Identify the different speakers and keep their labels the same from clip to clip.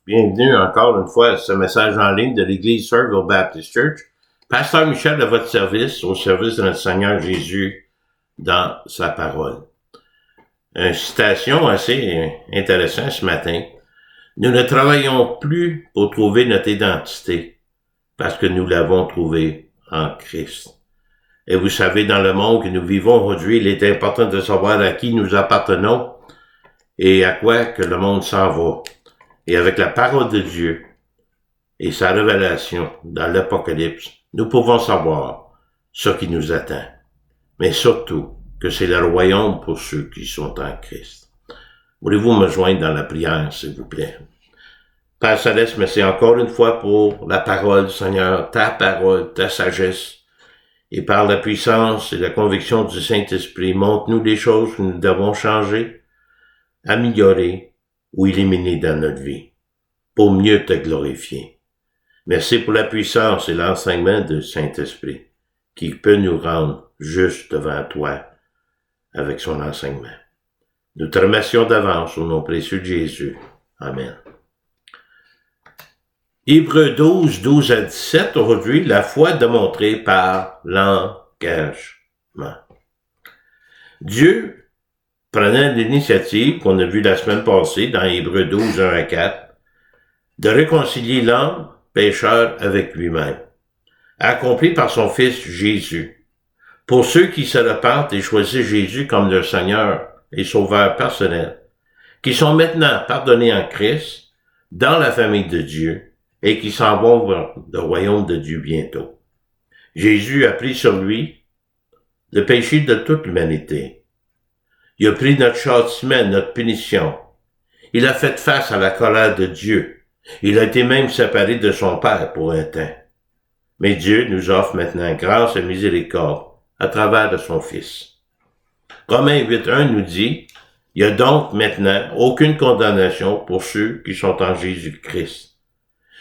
Speaker 1: Bienvenue encore une fois à ce message en ligne de l'Église Sœurville Baptist Church. Pasteur Michel à votre service, au service de notre Seigneur Jésus dans sa parole. Une citation assez intéressante ce matin. Nous ne travaillons plus pour trouver notre identité parce que nous l'avons trouvée en Christ. Et vous savez, dans le monde que nous vivons aujourd'hui, il est important de savoir à qui nous appartenons et à quoi que le monde s'en va. Et avec la parole de Dieu et sa révélation dans l'Apocalypse, nous pouvons savoir ce qui nous attend. Mais surtout, que c'est le royaume pour ceux qui sont en Christ. Voulez-vous me joindre dans la prière, s'il vous plaît? Père Céleste, merci encore une fois pour la parole, Seigneur, ta parole, ta sagesse. Et par la puissance et la conviction du Saint-Esprit, montre-nous les choses que nous devons changer, améliorer ou éliminer dans notre vie, pour mieux te glorifier. Merci pour la puissance et l'enseignement du Saint-Esprit, qui peut nous rendre juste devant toi avec son enseignement. Nous te remercions d'avance au nom précieux de Jésus. Amen. Hébreux 12, 12 à 17, aujourd'hui, la foi démontrée par l'engagement. Dieu prenait l'initiative, qu'on a vu la semaine passée, dans Hébreux 12, 1 à 4, de réconcilier l'homme pécheur avec lui-même, accompli par son Fils Jésus. Pour ceux qui se repentent et choisissent Jésus comme leur Seigneur et Sauveur personnel, qui sont maintenant pardonnés en Christ, dans la famille de Dieu, et qui s'en vont vers le royaume de Dieu bientôt. Jésus a pris sur lui le péché de toute l'humanité. Il a pris notre châtiment, notre punition. Il a fait face à la colère de Dieu. Il a été même séparé de son Père pour un temps. Mais Dieu nous offre maintenant grâce et miséricorde à travers de son Fils. Romains 8.1 nous dit, il n'y a donc maintenant aucune condamnation pour ceux qui sont en Jésus-Christ.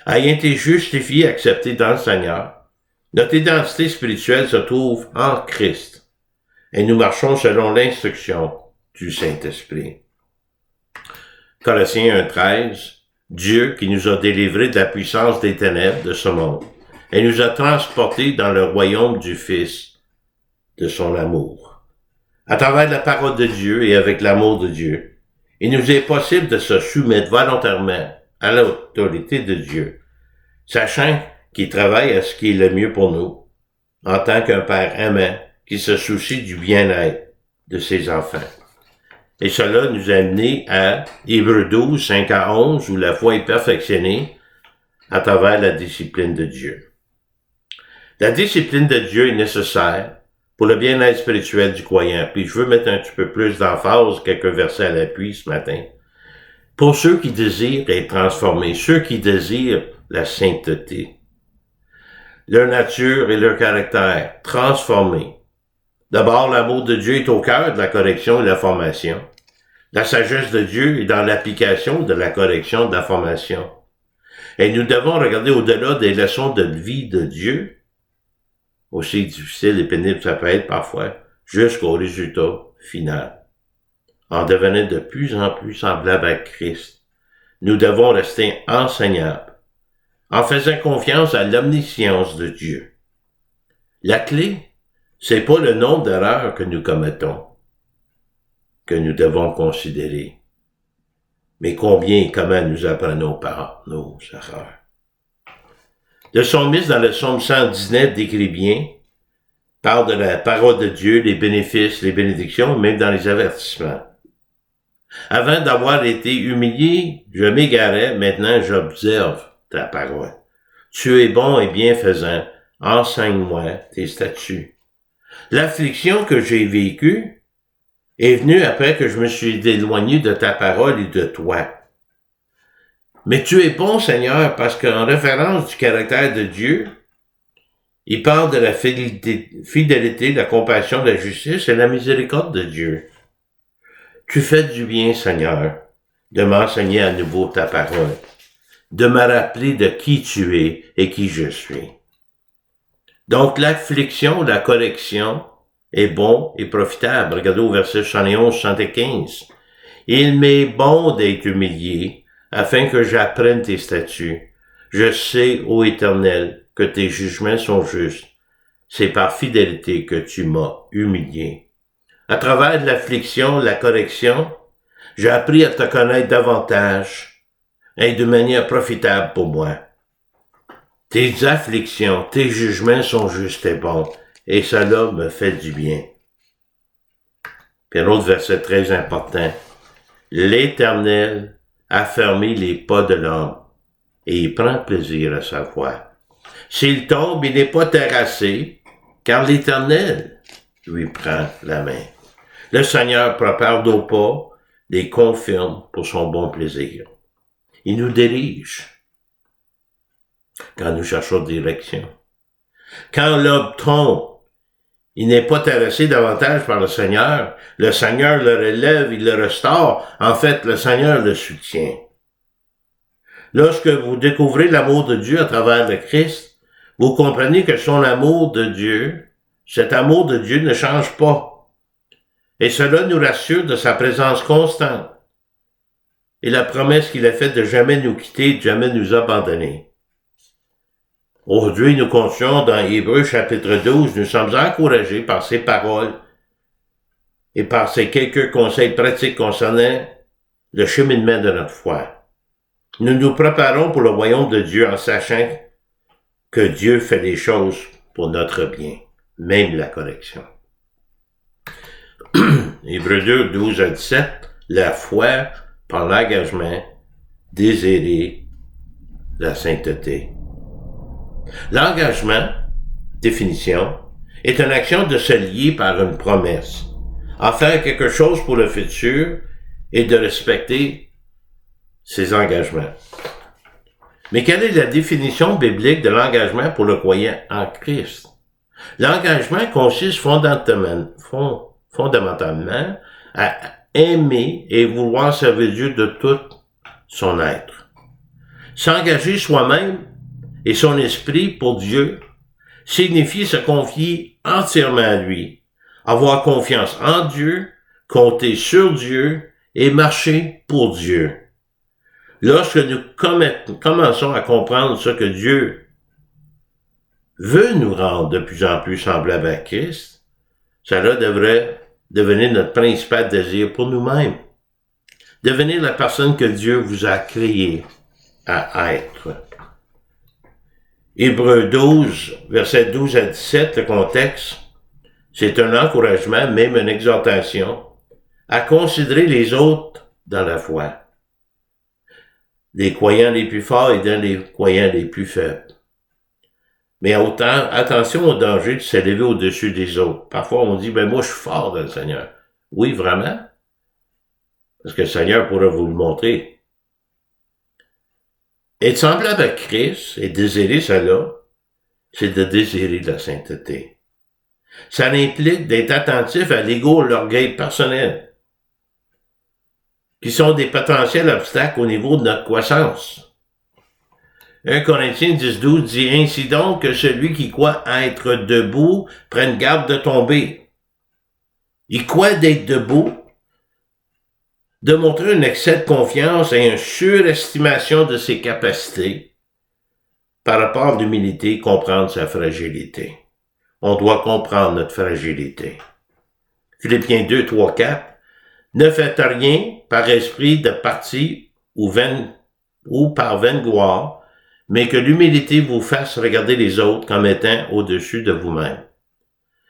Speaker 1: Ayant été justifiés et acceptés dans le Seigneur, notre identité spirituelle se trouve en Christ et nous marchons selon l'instruction du Saint-Esprit. Colossiens 1.13, Dieu qui nous a délivrés de la puissance des ténèbres de ce monde et nous a transportés dans le royaume du Fils de son amour. À travers la parole de Dieu et avec l'amour de Dieu, il nous est possible de se soumettre volontairement à l'autorité de Dieu, sachant qu'il travaille à ce qui est le mieux pour nous, en tant qu'un père aimant qui se soucie du bien-être de ses enfants. Et cela nous a amené à Hébreux 12, 5 à 11, où la foi est perfectionnée à travers la discipline de Dieu. La discipline de Dieu est nécessaire pour le bien-être spirituel du croyant. Puis je veux mettre un petit peu plus d'emphase, quelques versets à l'appui ce matin. Pour ceux qui désirent être transformés, ceux qui désirent la sainteté, leur nature et leur caractère transformés. D'abord, l'amour de Dieu est au cœur de la correction et de la formation. La sagesse de Dieu est dans l'application de la correction et de la formation. Et nous devons regarder au-delà des leçons de vie de Dieu, aussi difficile et pénible ça peut être parfois, jusqu'au résultat final. En devenant de plus en plus semblable à Christ, nous devons rester enseignables, en faisant confiance à l'omniscience de Dieu. La clé, c'est pas le nombre d'erreurs que nous commettons, que nous devons considérer, mais combien et comment nous apprenons par nos erreurs. Le psalmiste dans le psaume 119 décrit bien, parle de la parole de Dieu, les bénéfices, les bénédictions, même dans les avertissements. Avant d'avoir été humilié, je m'égarais, maintenant j'observe ta parole. Tu es bon et bienfaisant, enseigne-moi tes statuts. L'affliction que j'ai vécue est venue après que je me suis éloigné de ta parole et de toi. Mais tu es bon, Seigneur, parce qu'en référence du caractère de Dieu, il parle de la fidélité, la compassion, la justice et la miséricorde de Dieu. Tu fais du bien, Seigneur, de m'enseigner à nouveau ta parole, de me rappeler de qui tu es et qui je suis. Donc l'affliction, la correction est bon et profitable. Regardez au verset 71, 75. Il m'est bon d'être humilié, afin que j'apprenne tes statuts. Je sais, ô Éternel, que tes jugements sont justes. C'est par fidélité que tu m'as humilié. À travers de l'affliction, la correction, j'ai appris à te connaître davantage et de manière profitable pour moi. Tes afflictions, tes jugements sont justes et bons, et cela me fait du bien. Puis un autre verset très important. L'Éternel a fermé les pas de l'homme, et il prend plaisir à sa voix. S'il tombe, il n'est pas terrassé, car l'Éternel lui prend la main. Le Seigneur prépare nos pas, les confirme pour son bon plaisir. Il nous dirige quand nous cherchons direction. Quand l'homme tombe, il n'est pas terrassé davantage par le Seigneur le relève, il le restaure. En fait, le Seigneur le soutient. Lorsque vous découvrez l'amour de Dieu à travers le Christ, vous comprenez que son amour de Dieu, cet amour de Dieu ne change pas. Et cela nous rassure de sa présence constante. Et la promesse qu'il a faite de jamais nous quitter, de jamais nous abandonner. Aujourd'hui, nous continuons dans Hébreux chapitre 12, nous sommes encouragés par ces paroles et par ces quelques conseils pratiques concernant le cheminement de notre foi. Nous nous préparons pour le royaume de Dieu en sachant que Dieu fait les choses pour notre bien, même la correction. Hébreux 2, 12 à 17, la foi par l'engagement, désirer la sainteté. L'engagement, définition, est une action de se lier par une promesse, en faire quelque chose pour le futur et de respecter ses engagements. Mais quelle est la définition biblique de l'engagement pour le croyant en Christ? L'engagement consiste fondamentalement à aimer et vouloir servir Dieu de tout son être. S'engager soi-même et son esprit pour Dieu signifie se confier entièrement à lui, avoir confiance en Dieu, compter sur Dieu et marcher pour Dieu. Lorsque nous commençons à comprendre ce que Dieu veut nous rendre de plus en plus semblables à Christ, cela devrait devenir notre principal désir pour nous-mêmes. Devenir la personne que Dieu vous a créée à être. Hébreux 12, versets 12 à 17, le contexte, c'est un encouragement, même une exhortation, à considérer les autres dans la foi. Les croyants les plus forts et dans les croyants les plus faibles. Mais autant, attention au danger de s'élever au-dessus des autres. Parfois, on dit, moi, je suis fort dans le Seigneur. Oui, vraiment? Parce que le Seigneur pourra vous le montrer. Être semblable à Christ et désirer cela, c'est de désirer la sainteté. Ça implique d'être attentif à l'ego, l'orgueil personnel, qui sont des potentiels obstacles au niveau de notre croissance. 1 Corinthiens 10-12 dit « Ainsi donc que celui qui croit être debout prenne garde de tomber. » Il croit d'être debout, de montrer un excès de confiance et une surestimation de ses capacités par rapport à l'humilité, comprendre sa fragilité. On doit comprendre notre fragilité. Philippiens 2, 3, 4. Ne faites rien par esprit de parti ou par vaine gloire, mais que l'humilité vous fasse regarder les autres comme étant au-dessus de vous-même.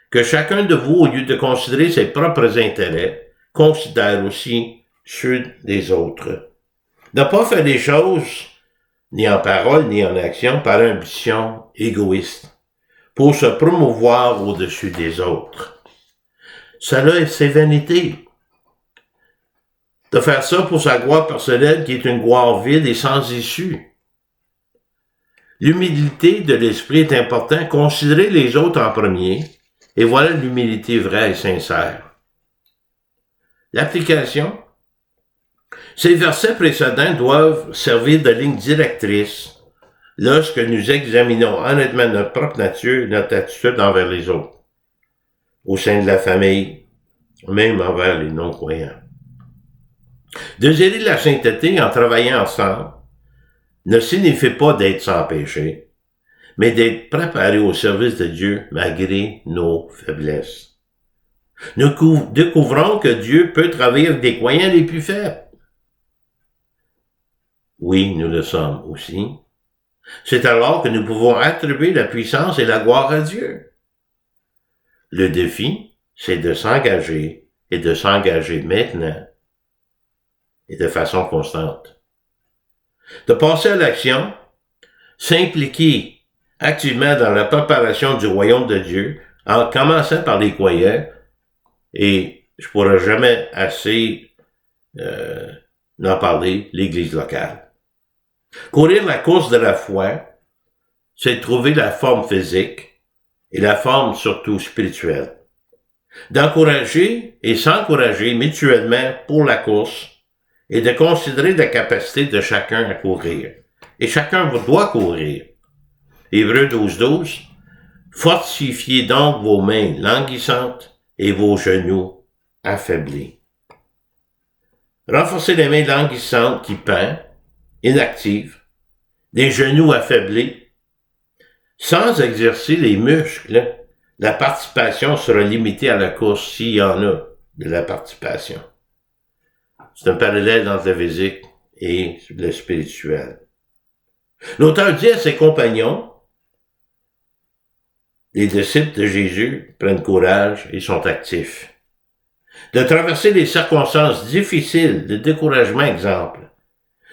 Speaker 1: Que chacun de vous, au lieu de considérer ses propres intérêts, considère aussi ceux des autres. Ne pas faire les choses, ni en parole, ni en action, par ambition égoïste, pour se promouvoir au-dessus des autres. Cela, c'est vanité. De faire ça pour sa gloire personnelle, qui est une gloire vide et sans issue. L'humilité de l'esprit est importante. Considérer les autres en premier, et voilà l'humilité vraie et sincère. L'application. Ces versets précédents doivent servir de ligne directrice lorsque nous examinons honnêtement notre propre nature et notre attitude envers les autres, au sein de la famille, même envers les non-croyants. Désirer la sainteté en travaillant ensemble ne signifie pas d'être sans péché, mais d'être préparé au service de Dieu malgré nos faiblesses. Nous découvrons que Dieu peut travailler avec des croyants les plus faibles. Oui, nous le sommes aussi. C'est alors que nous pouvons attribuer la puissance et la gloire à Dieu. Le défi, c'est de s'engager et de s'engager maintenant et de façon constante. De passer à l'action, s'impliquer activement dans la préparation du royaume de Dieu, en commençant par les croyants, et je pourrais jamais assez en parler, l'Église locale. Courir la course de la foi, c'est trouver la forme physique et la forme surtout spirituelle. D'encourager et s'encourager mutuellement pour la course et de considérer la capacité de chacun à courir. Et chacun doit courir. Hébreux 12:12. Fortifiez donc vos mains languissantes et vos genoux affaiblis. Renforcez les mains languissantes qui pendent, inactives, des genoux affaiblis. Sans exercer les muscles, la participation sera limitée à la course s'il y en a de la participation. C'est un parallèle entre le physique et le spirituel. L'auteur dit à ses compagnons, les disciples de Jésus prennent courage et sont actifs. De traverser les circonstances difficiles, de découragement exemple,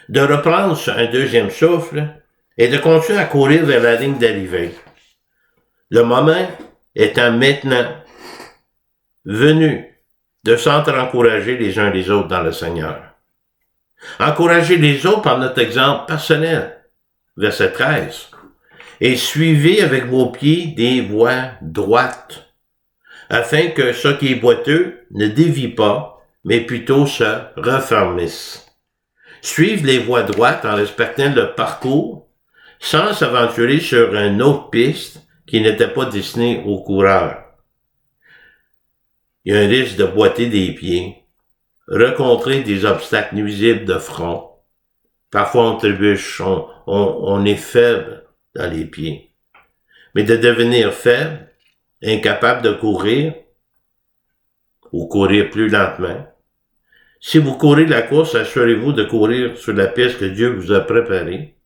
Speaker 1: de reprendre un deuxième souffle et de continuer à courir vers la ligne d'arrivée. Le moment étant maintenant venu de s'encourager les uns les autres dans le Seigneur. Encourager les autres par notre exemple personnel. Verset 13. Et suivez avec vos pieds des voies droites, afin que ce qui est boiteux ne dévie pas, mais plutôt se refermisse. Suivre les voies droites en respectant le parcours, sans s'aventurer sur une autre piste qui n'était pas destinée aux coureurs. Il y a un risque de boiter des pieds, rencontrer des obstacles nuisibles de front. Parfois on trébuche, on est faible dans les pieds. Mais de devenir faible, incapable de courir, ou courir plus lentement. Si vous courez la course, assurez-vous de courir sur la piste que Dieu vous a préparée,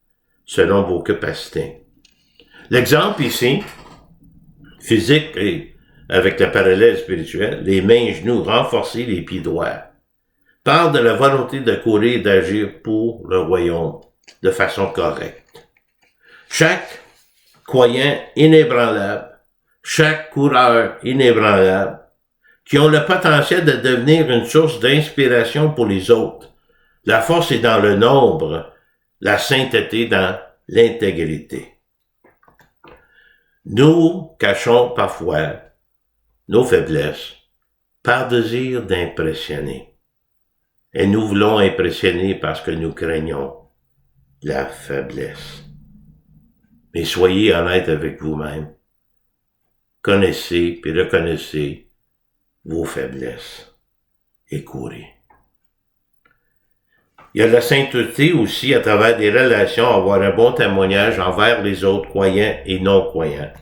Speaker 1: selon vos capacités. L'exemple ici, physique et avec le parallèle spirituel, les mains et genoux renforcés, les pieds droits, parle de la volonté de courir et d'agir pour le royaume de façon correcte. Chaque croyant inébranlable, chaque coureur inébranlable, qui ont le potentiel de devenir une source d'inspiration pour les autres. La force est dans le nombre, la sainteté dans l'intégrité. Nous cachons parfois nos faiblesses par désir d'impressionner. Et nous voulons impressionner parce que nous craignons la faiblesse. Mais soyez honnête avec vous-même. Connaissez et reconnaissez vos faiblesses et courez. Il y a de la sainteté aussi à travers des relations, avoir un bon témoignage envers les autres croyants et non-croyants.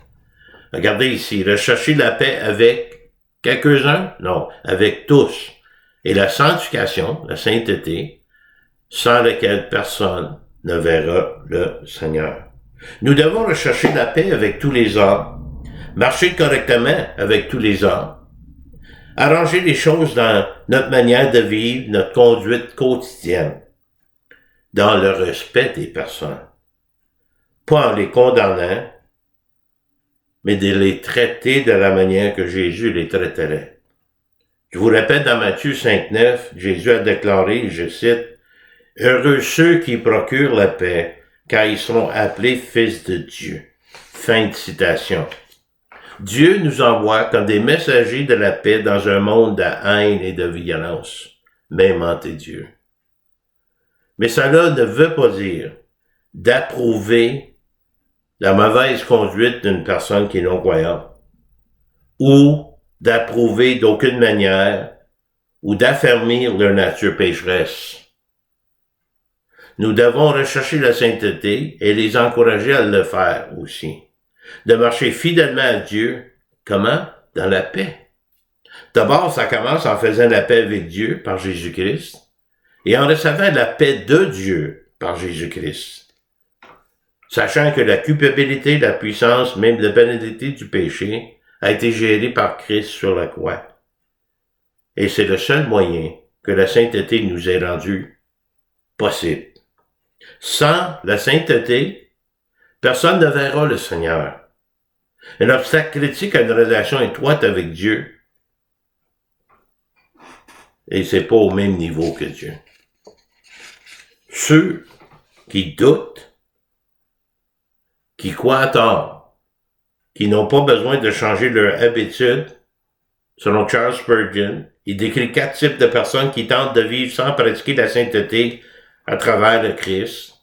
Speaker 1: Regardez ici, rechercher la paix avec quelques-uns? Non, avec tous. Et la sanctification, la sainteté, sans laquelle personne ne verra le Seigneur. Nous devons rechercher la paix avec tous les hommes, marcher correctement avec tous les hommes, arranger les choses dans notre manière de vivre, notre conduite quotidienne, dans le respect des personnes, pas en les condamnant, mais de les traiter de la manière que Jésus les traiterait. Je vous répète, dans Matthieu 5:9, Jésus a déclaré, je cite, « Heureux ceux qui procurent la paix, car ils seront appelés fils de Dieu. » Fin de citation. Dieu nous envoie comme des messagers de la paix dans un monde de haine et de violence, même entre Dieu. Mais cela ne veut pas dire d'approuver la mauvaise conduite d'une personne qui est non-croyante, ou d'approuver d'aucune manière ou d'affermir leur nature pécheresse. Nous devons rechercher la sainteté et les encourager à le faire aussi. De marcher fidèlement à Dieu. Comment? Dans la paix. D'abord, ça commence en faisant la paix avec Dieu par Jésus-Christ et en recevant la paix de Dieu par Jésus-Christ. Sachant que la culpabilité, la puissance, même la pénalité du péché a été gérée par Christ sur la croix. Et c'est le seul moyen que la sainteté nous est rendue possible. Sans la sainteté, personne ne verra le Seigneur. Un obstacle critique à une relation étroite avec Dieu. Et c'est pas au même niveau que Dieu. Ceux qui doutent, qui croient à tort, qui n'ont pas besoin de changer leur habitude, selon Charles Spurgeon, il décrit 4 types de personnes qui tentent de vivre sans pratiquer la sainteté à travers le Christ.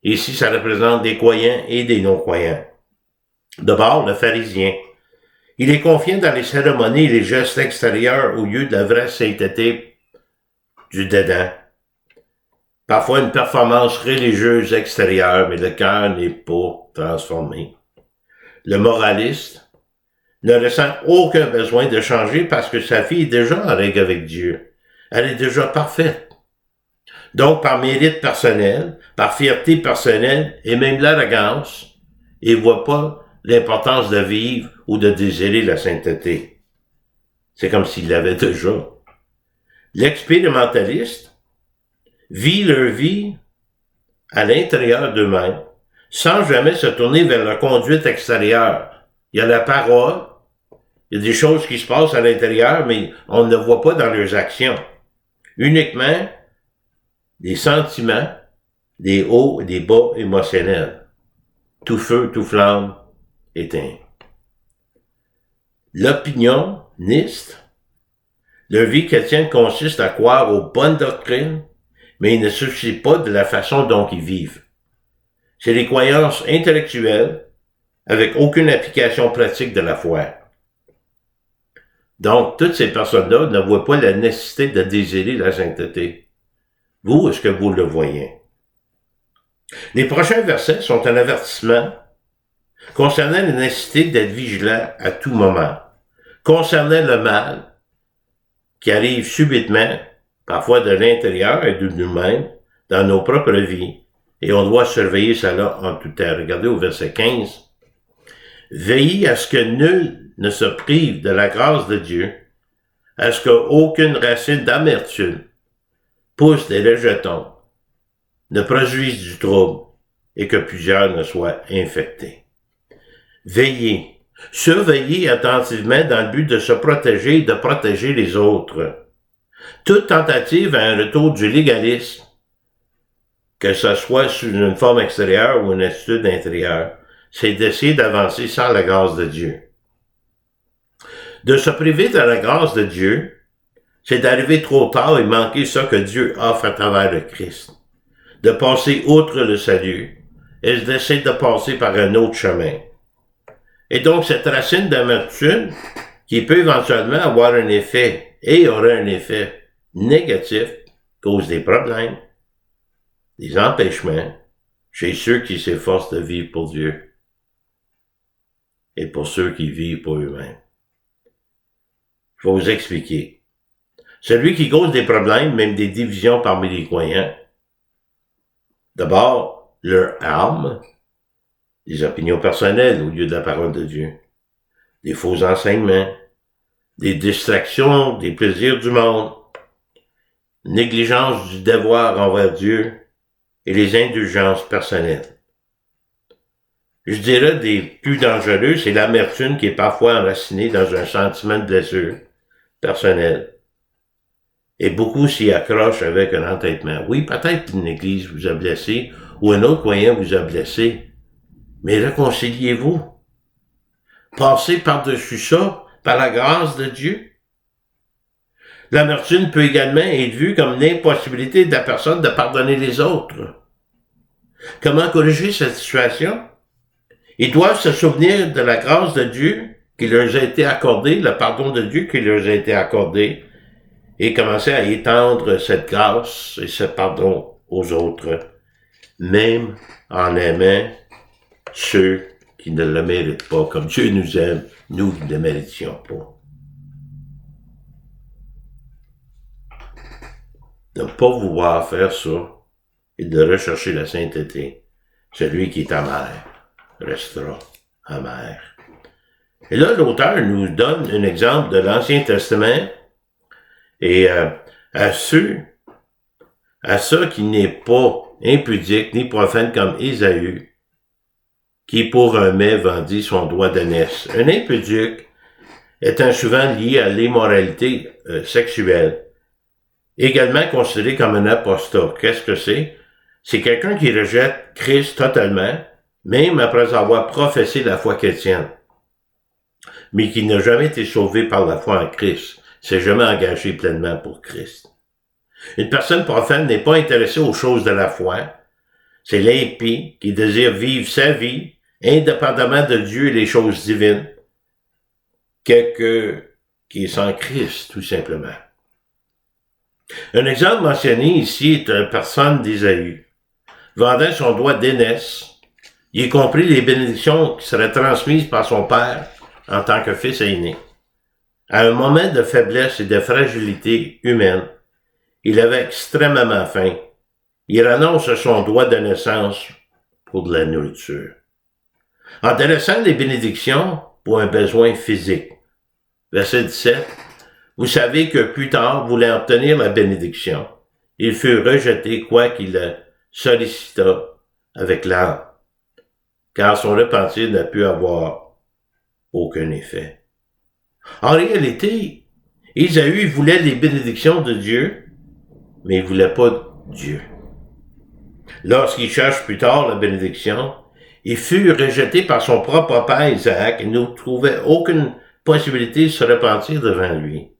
Speaker 1: Ici, ça représente des croyants et des non-croyants. D'abord, le pharisien. Il est confiant dans les cérémonies et les gestes extérieurs au lieu de la vraie sainteté du dedans. Parfois une performance religieuse extérieure, mais le cœur n'est pas transformé. Le moraliste ne ressent aucun besoin de changer parce que sa vie est déjà en règle avec Dieu. Elle est déjà parfaite. Donc, par mérite personnel, par fierté personnelle et même l'arrogance, il ne voit pas l'importance de vivre ou de désirer la sainteté. C'est comme s'il l'avait déjà. L'expérimentaliste vit leur vie à l'intérieur d'eux-mêmes, sans jamais se tourner vers la conduite extérieure. Il y a la parole, il y a des choses qui se passent à l'intérieur, mais on ne le voit pas dans leurs actions. Uniquement des sentiments, des hauts et des bas émotionnels. Tout feu, tout flamme, éteint. L'opinioniste, leur vie chrétienne consiste à croire aux bonnes doctrines, mais ils ne se soucient pas de la façon dont ils vivent. C'est des croyances intellectuelles avec aucune application pratique de la foi. Donc, toutes ces personnes-là ne voient pas la nécessité de désirer la sainteté. Vous, est-ce que vous le voyez? Les prochains versets sont un avertissement concernant la nécessité d'être vigilant à tout moment, concernant le mal qui arrive subitement, parfois de l'intérieur et de nous-mêmes, dans nos propres vies, et on doit surveiller cela en tout temps. Regardez au verset 15. Veillez à ce que nul ne se prive de la grâce de Dieu, à ce qu'aucune racine d'amertume pousse des rejetons, ne produise du trouble, et que plusieurs ne soient infectés. Veillez, surveillez attentivement dans le but de se protéger et de protéger les autres. Toute tentative à un retour du légalisme, que ce soit sous une forme extérieure ou une attitude intérieure, c'est d'essayer d'avancer sans la grâce de Dieu. De se priver de la grâce de Dieu, c'est d'arriver trop tard et manquer ce que Dieu offre à travers le Christ. De passer outre le salut et d'essayer de passer par un autre chemin. Et donc, cette racine d'amertume, qui peut éventuellement avoir un effet, et aura un effet négatif, cause des problèmes, des empêchements, chez ceux qui s'efforcent de vivre pour Dieu. Et pour ceux qui vivent pour eux-mêmes. Je vais vous expliquer. Celui qui cause des problèmes, même des divisions parmi les croyants, d'abord, leur âme, des opinions personnelles au lieu de la parole de Dieu, des faux enseignements, des distractions, des plaisirs du monde, négligence du devoir envers Dieu et les indulgences personnelles. Je dirais des plus dangereux, c'est l'amertume qui est parfois enracinée dans un sentiment de blessure personnelle. Et beaucoup s'y accrochent avec un entêtement. Oui, peut-être qu'une église vous a blessé ou un autre croyant vous a blessé, mais réconciliez-vous. Passez par-dessus ça, par la grâce de Dieu. L'amertume peut également être vue comme l'impossibilité de la personne de pardonner les autres. Comment corriger cette situation? Ils doivent se souvenir de la grâce de Dieu qui leur a été accordée, le pardon de Dieu qui leur a été accordé, et commençait à étendre cette grâce et ce pardon aux autres, même en aimant ceux qui ne le méritent pas, comme Dieu nous aime, nous qui ne le méritions pas. De ne pas vouloir faire ça et de rechercher la sainteté. Celui qui est amer restera amer. Et là, l'auteur nous donne un exemple de l'Ancien Testament et à ceux qui n'est pas impudique ni profane comme Ésaü, qui pour un mets vendit son doigt d'aînesse. Un impudique étant souvent lié à l'immoralité sexuelle, également considéré comme un apostat. Qu'est-ce que c'est? C'est quelqu'un qui rejette Christ totalement, même après avoir professé la foi chrétienne, mais qui n'a jamais été sauvé par la foi en Christ, s'est jamais engagé pleinement pour Christ. Une personne profane n'est pas intéressée aux choses de la foi. C'est l'impie qui désire vivre sa vie indépendamment de Dieu et les choses divines, quelqu'un qui est sans Christ, tout simplement. Un exemple mentionné ici est une personne d'Ésaü, vendant son doigt d'aînesse, y compris les bénédictions qui seraient transmises par son père en tant que fils aîné. À un moment de faiblesse et de fragilité humaine, il avait extrêmement faim. Il renonce son doigt de naissance pour de la nourriture. En délaissant les bénédictions pour un besoin physique. Verset 17. Vous savez que plus tard, voulant obtenir la bénédiction, il fut rejeté quoiqu'il le sollicita avec l'âme, car son repentir n'a pu avoir aucun effet. En réalité, Ésaü voulait les bénédictions de Dieu, mais il ne voulait pas Dieu. Lorsqu'il cherche plus tard la bénédiction, il fut rejeté par son propre père Isaac et ne trouvait aucune possibilité de se repentir devant lui.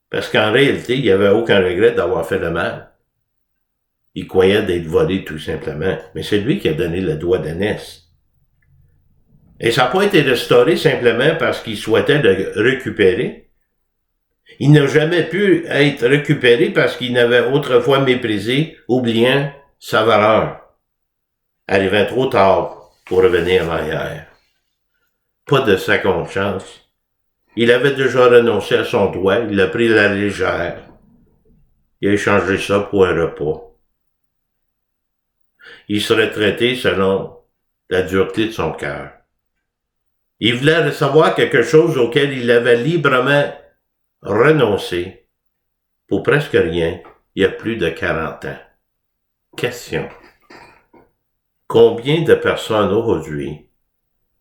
Speaker 1: Parce qu'en réalité, il n'y avait aucun regret d'avoir fait le mal. Il croyait d'être volé tout simplement, mais c'est lui qui a donné le doigt d'aînesse. Et ça n'a pas été restauré simplement parce qu'il souhaitait le récupérer. Il n'a jamais pu être récupéré parce qu'il n'avait autrefois méprisé, oubliant sa valeur, arrivant trop tard pour revenir en arrière. Pas de seconde chance. Il avait déjà renoncé à son doigt, il l'a pris à la légère. Il a échangé ça pour un repas. Il serait traité selon la dureté de son cœur. Il voulait recevoir quelque chose auquel il avait librement renoncé pour presque rien il y a plus de 40 ans. Question. Combien de personnes aujourd'hui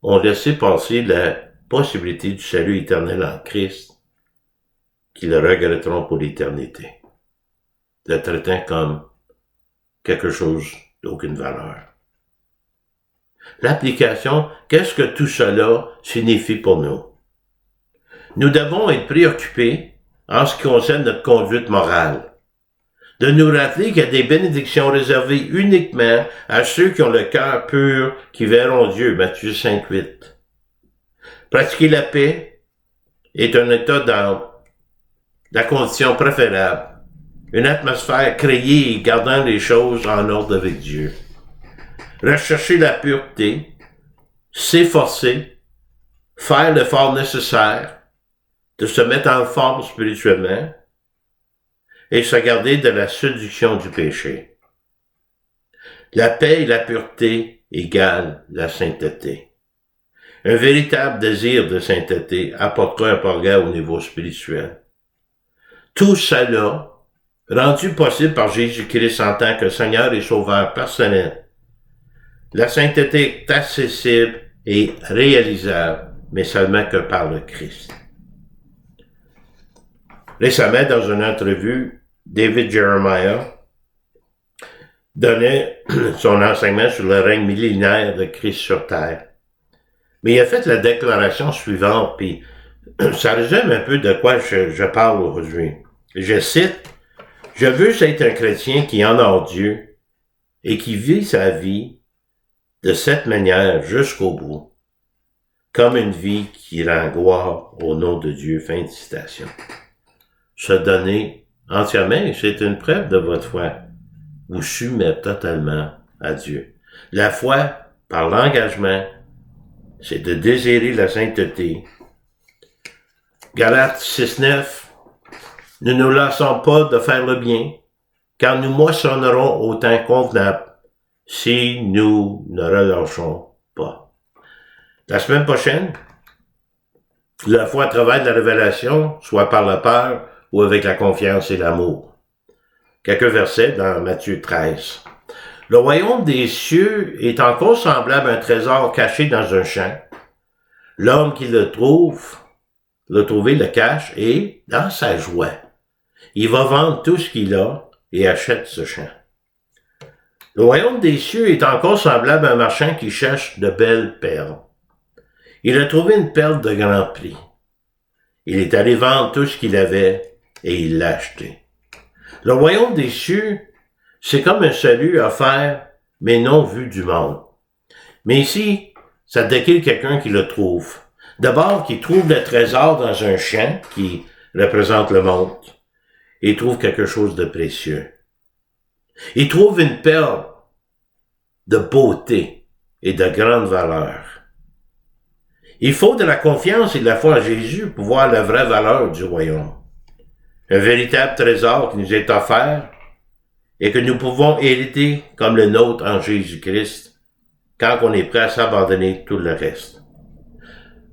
Speaker 1: ont laissé passer la possibilité du salut éternel en Christ qui le regretteront pour l'éternité, le traitant comme quelque chose d'aucune valeur? L'application, qu'est-ce que tout cela signifie pour nous? Nous devons être préoccupés en ce qui concerne notre conduite morale, de nous rappeler qu'il y a des bénédictions réservées uniquement à ceux qui ont le cœur pur, qui verront Dieu, Matthieu 5:8. Pratiquer la paix est un état d'âme, la condition préférable, une atmosphère créée et gardant les choses en ordre avec Dieu. Rechercher la pureté, s'efforcer, faire l'effort nécessaire de se mettre en forme spirituellement et se garder de la séduction du péché. La paix et la pureté égale la sainteté. Un véritable désir de sainteté apportera un progrès au niveau spirituel. Tout cela, rendu possible par Jésus-Christ en tant que Seigneur et Sauveur personnel. La sainteté est accessible et réalisable, mais seulement que par le Christ. Récemment, dans une entrevue, David Jeremiah donnait son enseignement sur le règne millénaire de Christ sur terre. Mais il a fait la déclaration suivante, puis ça résume un peu de quoi je parle aujourd'hui. Je cite, « Je veux être un chrétien qui honore Dieu et qui vit sa vie de cette manière jusqu'au bout, comme une vie qui rend gloire au nom de Dieu. » Fin de citation. se donner entièrement, et c'est une preuve de votre foi. Vous soumettez totalement à Dieu. La foi, par l'engagement, c'est de désirer la sainteté. Galates 6.9, ne nous lassons pas de faire le bien, car nous moissonnerons au temps convenable si nous ne relâchons pas. La semaine prochaine, la foi travaille de la révélation, soit par la peur ou avec la confiance et l'amour. Quelques versets dans Matthieu 13. Le royaume des cieux est encore semblable à un trésor caché dans un champ. L'homme qui le trouvé le cache et, dans sa joie, il va vendre tout ce qu'il a et achète ce champ. Le royaume des cieux est encore semblable à un marchand qui cherche de belles perles. Il a trouvé une perle de grand prix. Il est allé vendre tout ce qu'il avait et il l'a acheté. Le royaume des cieux, c'est comme un salut offert, mais non vu du monde. Mais ici, ça décrit quelqu'un qui le trouve. D'abord, qui trouve le trésor dans un champ qui représente le monde. Il trouve quelque chose de précieux. Il trouve une perle de beauté et de grande valeur. Il faut de la confiance et de la foi en Jésus pour voir la vraie valeur du royaume. Un véritable trésor qui nous est offert et que nous pouvons hériter comme le nôtre en Jésus-Christ quand on est prêt à s'abandonner tout le reste.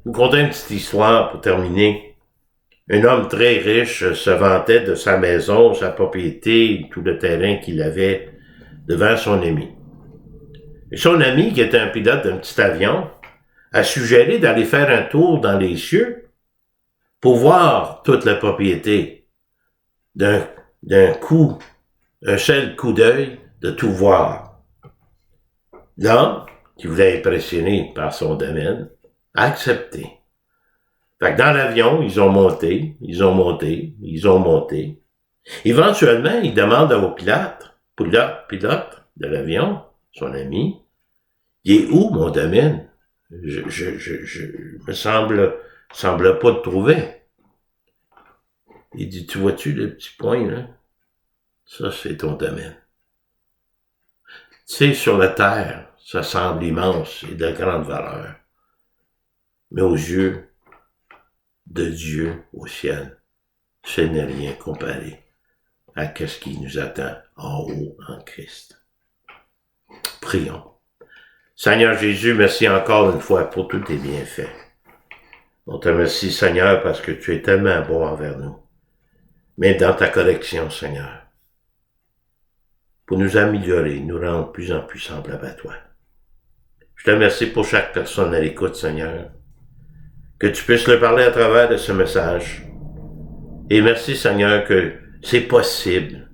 Speaker 1: Je vous conter une petite histoire pour terminer. Un homme très riche se vantait de sa maison, sa propriété, tout le terrain qu'il avait devant son ami. Et son ami, qui était un pilote d'un petit avion, a suggéré d'aller faire un tour dans les cieux pour voir toute la propriété d'un coup, un seul coup d'œil de tout voir. L'homme, qui voulait impressionner par son domaine, a accepté. Fait que dans l'avion, ils ont monté. Éventuellement, il demande au pilote de l'avion, son ami, il est où mon domaine? Me semble pas le trouver. Il dit, tu vois-tu le petit point, là? Ça, c'est ton domaine. Tu sais, sur la terre, ça semble immense et de grande valeur. Mais aux yeux de Dieu au ciel, ce n'est rien comparé à ce qui nous attend en haut en Christ. Prions. Seigneur Jésus, merci encore une fois pour tous tes bienfaits. On te remercie, Seigneur, parce que tu es tellement bon envers nous. Mais dans ta correction, Seigneur, pour nous améliorer, nous rendre de plus en plus semblables à toi. Je te remercie pour chaque personne à l'écoute, Seigneur, que tu puisses leur parler à travers de ce message. Et merci, Seigneur, que c'est possible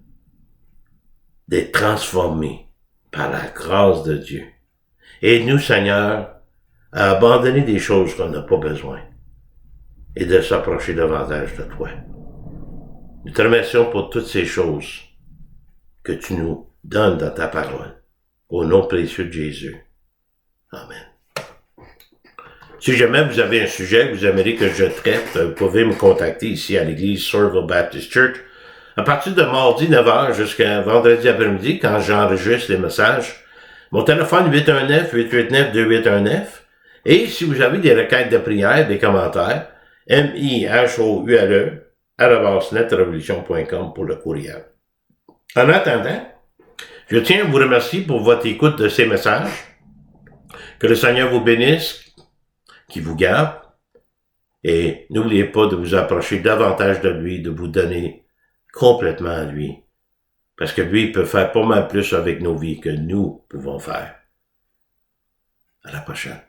Speaker 1: d'être transformé par la grâce de Dieu. Aide-nous, Seigneur, à abandonner des choses qu'on n'a pas besoin et de s'approcher davantage de toi. Nous te remercions pour toutes ces choses que tu nous donnes dans ta parole. Au nom précieux de Jésus. Amen. Si jamais vous avez un sujet que vous aimeriez que je traite, vous pouvez me contacter ici à l'église Sourville Baptist Church à partir de mardi 9h jusqu'à vendredi après-midi quand j'enregistre les messages. Mon téléphone 819-889-2819. Et si vous avez des requêtes de prière, des commentaires, mihoule@netrevolution.com pour le courriel. En attendant, je tiens à vous remercier pour votre écoute de ces messages. Que le Seigneur vous bénisse, qu'il vous garde, et n'oubliez pas de vous approcher davantage de lui, de vous donner complètement à lui. Parce que lui, il peut faire pas mal plus avec nos vies que nous pouvons faire. À la prochaine.